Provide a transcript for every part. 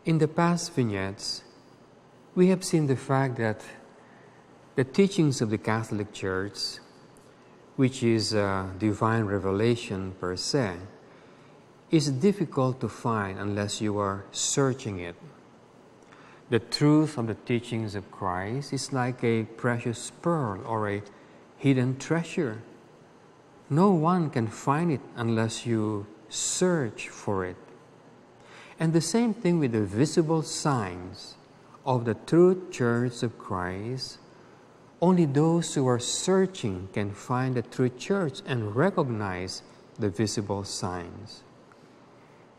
In the past vignettes, we have seen the fact that the teachings of the Catholic Church, which is divine revelation per se, is difficult to find unless you are searching it. The truth of the teachings of Christ is like a precious pearl or a hidden treasure. No one can find it unless you search for it. And the same thing with the visible signs of the true Church of Christ. Only those who are searching can find the true church and recognize the visible signs.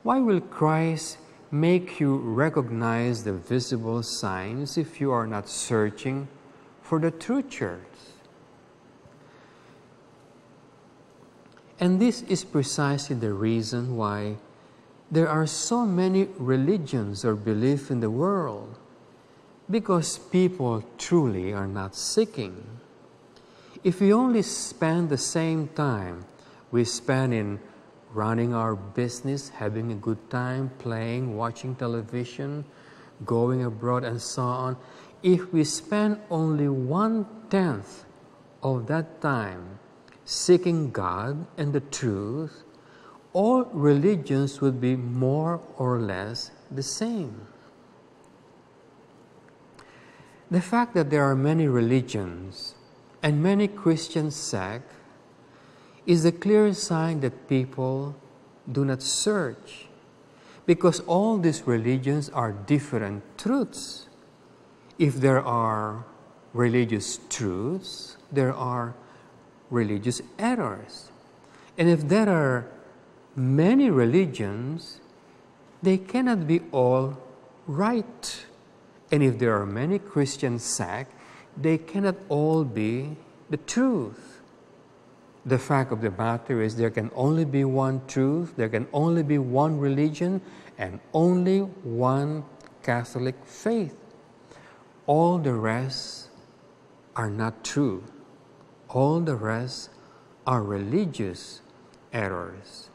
Why will Christ make you recognize the visible signs if you are not searching for the true church? And this is precisely the reason why there are so many religions or beliefs in the world, because people truly are not seeking. If we only spend the same time we spend in running our business, having a good time, playing, watching television, going abroad, and so on, if we spend only 1/10 of that time seeking God and the truth, all religions would be more or less the same. The fact that there are many religions and many Christian sects is a clear sign that people do not search, because all these religions are different truths. If there are religious truths, there are religious errors. And if there are many religions, they cannot be all right. And if there are many Christian sects, they cannot all be the truth. The fact of the matter is there can only be one truth, there can only be one religion, and only one Catholic faith. All the rest are not true. All the rest are religious errors.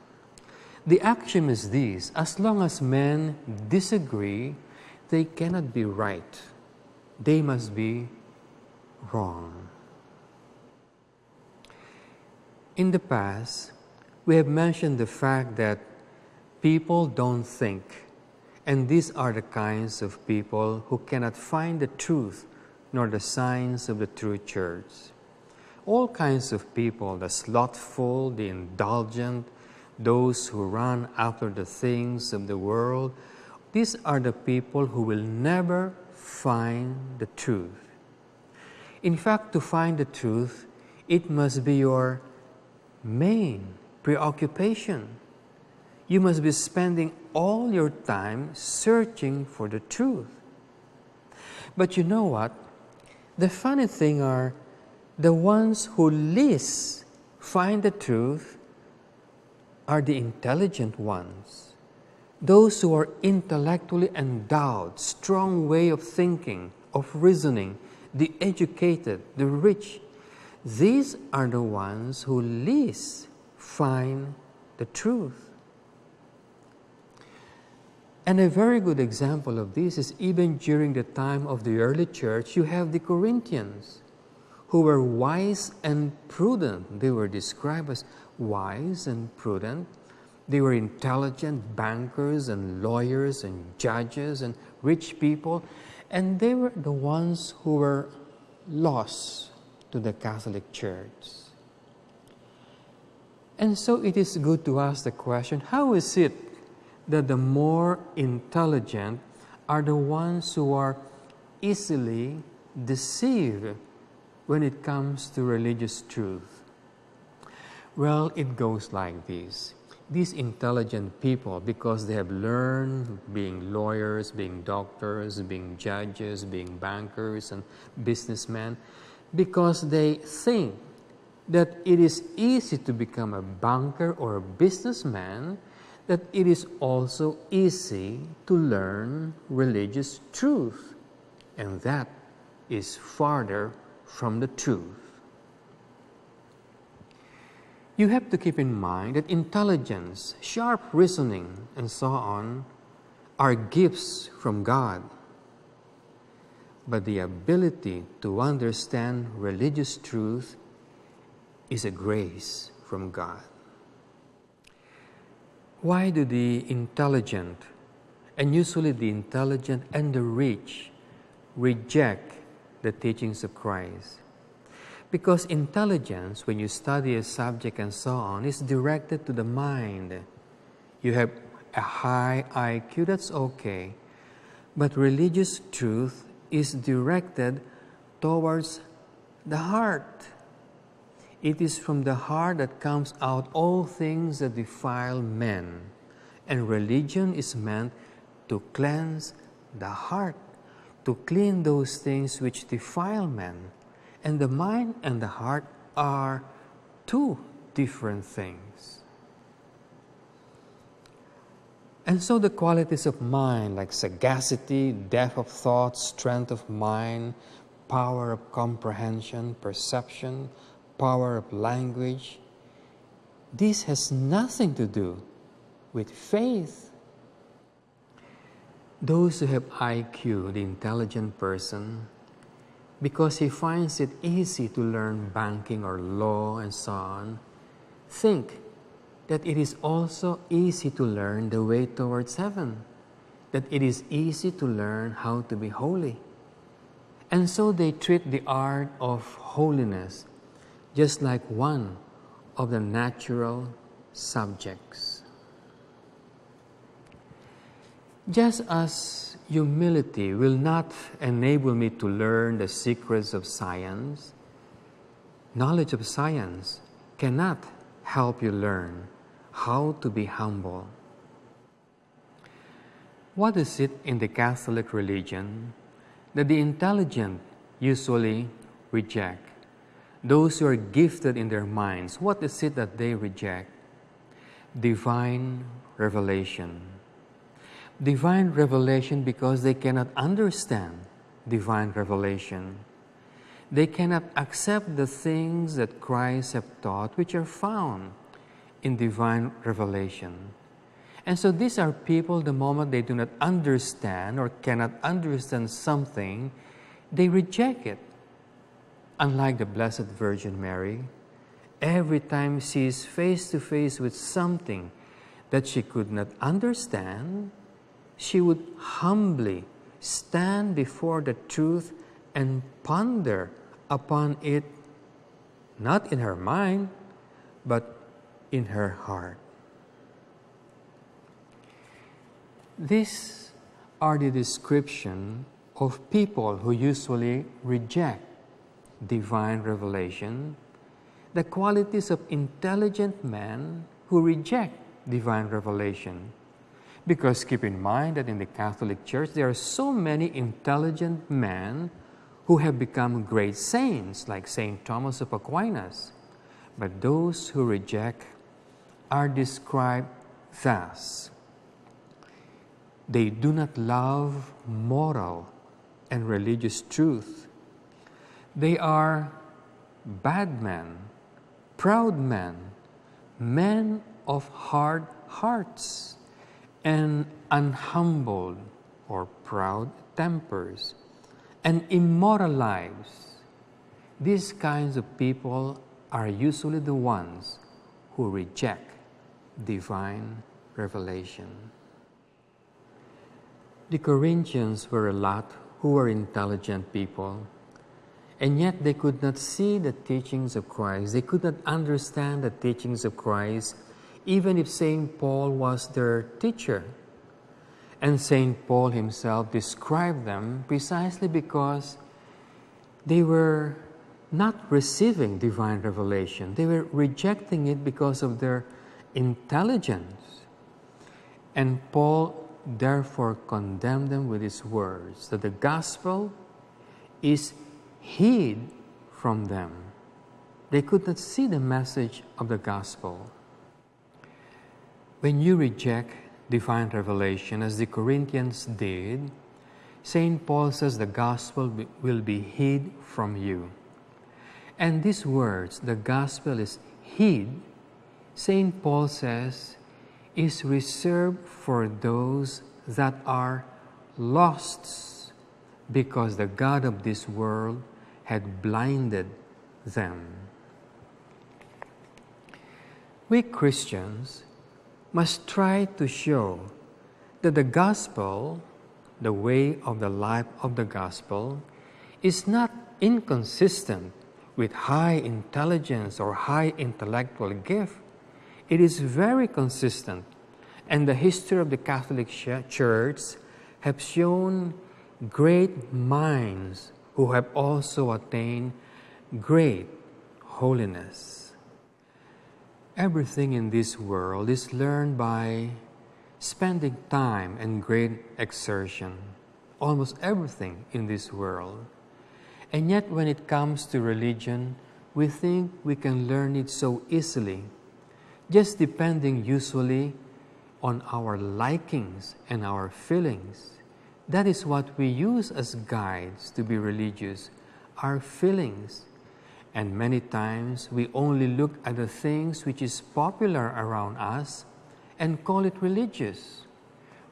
The axiom is this: as long as men disagree, they cannot be right. They must be wrong. In the past, we have mentioned the fact that people don't think, and these are the kinds of people who cannot find the truth nor the signs of the true church. All kinds of people, the slothful, the indulgent, those who run after the things of the world, these are the people who will never find the truth. In fact, to find the truth, it must be your main preoccupation. You must be spending all your time searching for the truth. But you know what? The funny thing are, the ones who least find the truth are the intelligent ones. Those who are intellectually endowed, strong way of thinking, of reasoning, the educated, the rich. These are the ones who least find the truth. And a very good example of this is even during the time of the early church, you have the Corinthians, who were wise and prudent. They were described as wise and prudent. They were intelligent bankers and lawyers and judges and rich people. And they were the ones who were lost to the Catholic Church. And so it is good to ask the question, how is it that the more intelligent are the ones who are easily deceived when it comes to religious truth? Well, it goes like this. these intelligent people, because they have learned being lawyers, being doctors, being judges, being bankers and businessmen, because they think that it is easy to become a banker or a businessman, that it is also easy to learn religious truth. And that is farther from the truth. You have to keep in mind that intelligence, sharp reasoning, and so on are gifts from God. But the ability to understand religious truth is a grace from God. Why do the intelligent, and usually the intelligent and the rich, reject the teachings of Christ? Because intelligence, when you study a subject and so on, is directed to the mind. You have a high IQ, that's okay. But religious truth is directed towards the heart. It is from the heart that comes out all things that defile men. And religion is meant to cleanse the heart, to clean those things which defile men. And the mind and the heart are two different things. And so the qualities of mind, like sagacity, depth of thought, strength of mind, power of comprehension, perception, power of language, this has nothing to do with faith. Those who have IQ, the intelligent person, because he finds it easy to learn banking or law and so on, think that it is also easy to learn the way towards heaven, that it is easy to learn how to be holy. And so they treat the art of holiness just like one of the natural subjects. Just as humility will not enable me to learn the secrets of science, knowledge of science cannot help you learn how to be humble. What is it in the Catholic religion that the intelligent usually reject? Those who are gifted in their minds, what is it that they reject? Divine revelation. Divine revelation because they cannot understand divine revelation. They cannot accept the things that Christ has taught, which are found in divine revelation. And so these are people, the moment they do not understand or cannot understand something, they reject it. Unlike the Blessed Virgin Mary, every time she is face to face with something that she could not understand, she would humbly stand before the truth and ponder upon it, not in her mind, but in her heart. These are the description of people who usually reject divine revelation, the qualities of intelligent men who reject divine revelation. Because keep in mind that in the Catholic Church, there are so many intelligent men who have become great saints, like St. Thomas of Aquinas. But those who reject are described thus: they do not love moral and religious truth. They are bad men, proud men, men of hard hearts, and unhumbled or proud tempers, and immoral lives. These kinds of people are usually the ones who reject divine revelation. The Corinthians were a lot who were intelligent people, and yet they could not see the teachings of Christ. They could not understand the teachings of Christ, even if St. Paul was their teacher. And St. Paul himself described them precisely because they were not receiving divine revelation. They were rejecting it because of their intelligence. And Paul therefore condemned them with his words that the gospel is hid from them. They could not see the message of the gospel. When you reject divine revelation, as the Corinthians did, St. Paul says the gospel will be hid from you. And these words, the gospel is hid, St. Paul says, is reserved for those that are lost, because the God of this world had blinded them. We Christians must try to show that the gospel, the way of the life of the gospel, is not inconsistent with high intelligence or high intellectual gift. It is very consistent, and the history of the Catholic Church have shown great minds who have also attained great holiness. Everything in this world is learned by spending time and great exertion. Almost everything in this world. And yet when it comes to religion, we think we can learn it so easily, just depending usually on our likings and our feelings. That is what we use as guides to be religious, our feelings. And many times we only look at the things which is popular around us and call it religious.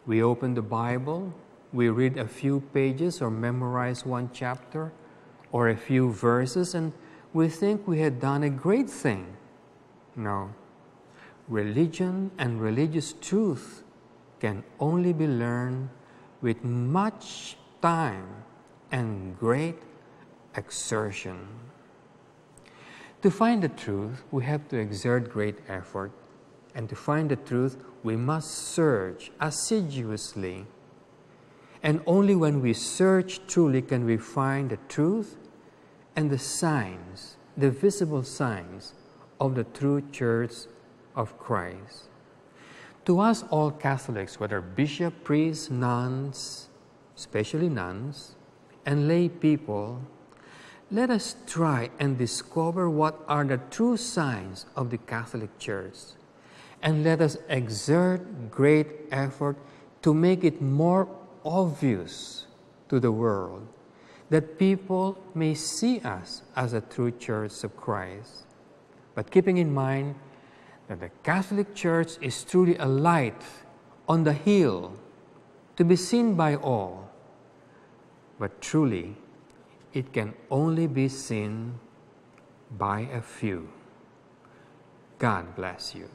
We open the Bible, we read a few pages or memorize one chapter or a few verses, and we think we had done a great thing. No. Religion and religious truth can only be learned with much time and great exertion. To find the truth, we have to exert great effort. And to find the truth, we must search assiduously. And only when we search truly can we find the truth and the signs, the visible signs of the true Church of Christ. To us all Catholics, whether bishop, priests, nuns, especially nuns, and lay people, let us try and discover what are the true signs of the Catholic Church. And let us exert great effort to make it more obvious to the world, that people may see us as a true Church of Christ. But keeping in mind that the Catholic Church is truly a light on the hill to be seen by all, but truly it can only be seen by a few. God bless you.